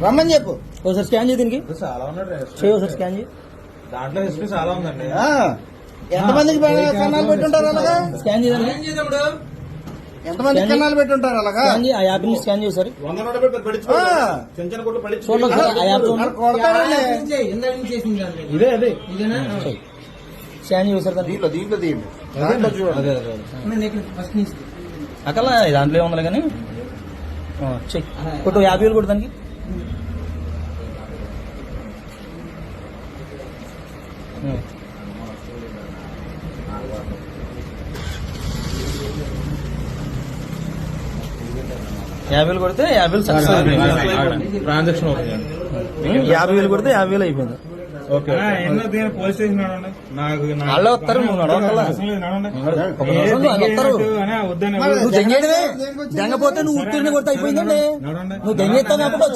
రమ్మని చెప్పు. ఒకసారి స్కాన్ చేయి దీనికి. చాలా ఉన్నాడు చేయి ఒకసారి స్కాన్ చేయి. దాంట్లో హిస్టరీ చాలా ఉందండి. ఎంతమందికి కన్నాలు పెట్టుంటారు అలాగా? స్కాన్ చేయండి. ఎంతమంది కన్నాలు పెట్టుంటారు అలాగా? స్కాన్ చేయి. ఆ యాప్ ని స్కాన్ చేయి సార్. 100 నోట్లు పెట్టి పడిచిపోయి చిన్న చిన్న కొట్లు పడిచి చూడండి ఒకసారి ఆ యాప్ చూడండి. కొడతాడలే. ఇదే అదే స్కాన్ చేయి సార్ దాన్ని. దీంట్లో దాంట్లో చూడండి. అక్కడ దాంట్లో ఏముంది కానీ చెయ్యి కొట్టు 50,000 కొట్టు దానికి. $50,000 కొడితే 50,000 సక్సెస్ అయిపోయింది. ట్రాన్సాక్షన్ 50,000 కొడితే 50,000 అయిపోయింది. ఓకే పోలీస్ స్టేషన్ వాళ్ళే వస్తారు. నువ్వు నడవక్కల్లా. నువ్వు దెంగేయడమే. దెంగపోతే నువ్వు ఉత్తీర్ణ కొడితే అయిపోయిందండి. నువ్వు దెంగేస్తావు